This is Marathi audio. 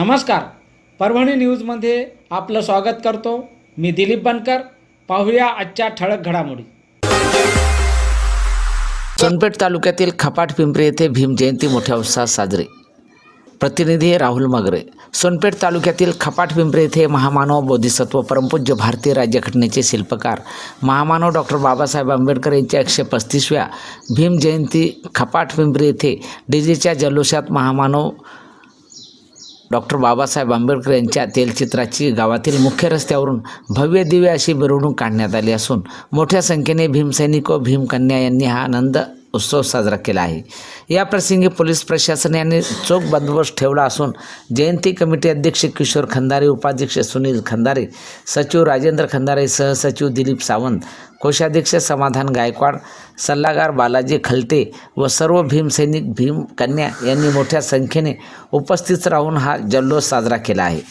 नमस्कार, परभणी न्यूजमध्ये आपलं स्वागत करतो. मी दिलीप बनकर. पाहूया आजच्या ठळक घडामोडी. सोनपेठ तालुक्यातील खपाट पिंपरी येथे भीम जयंती मोठ्या उत्साहात साजरी. प्रतिनिधी राहुल मगरे. सोनपेठ तालुक्यातील खपाट पिंपरी येथे महामानव बोधिसत्व परमपूज्य भारतीय राज्यघटनेचे शिल्पकार महामानव डॉक्टर बाबासाहेब आंबेडकर यांच्या 135व्या भीम जयंती खपाट पिंपरी येथे डीजेच्या जल्लोषात महामानव डॉक्टर बाबासाहेब आंबेडकर यांच्या तेलचित्राची गावातील मुख्य रस्त्यावरून भव्य दिव्य अशी मिरवणूक काढण्यात आली असून मोठ्या संख्येने भीमसैनिक व भीमकन्या यांनी हा आनंद उत्सव साजरा केला आहे. या प्रसंगी पोलीस प्रशासन यांनी चोख बंदोबस्त ठेवला असून जयंती कमिटी अध्यक्ष किशोर खंदारे, उपाध्यक्ष सुनील खंदारे, सचिव राजेंद्र खंदारे, सहसचिव दिलीप सावंत, कोषाध्यक्ष समाधान गायकवाड, सल्लागार बालाजी खलटे व सर्व भीमसैनिक भीमकन्या यांनी मोठ्या संख्येने उपस्थित राहून हा जल्लोष साजरा केला आहे.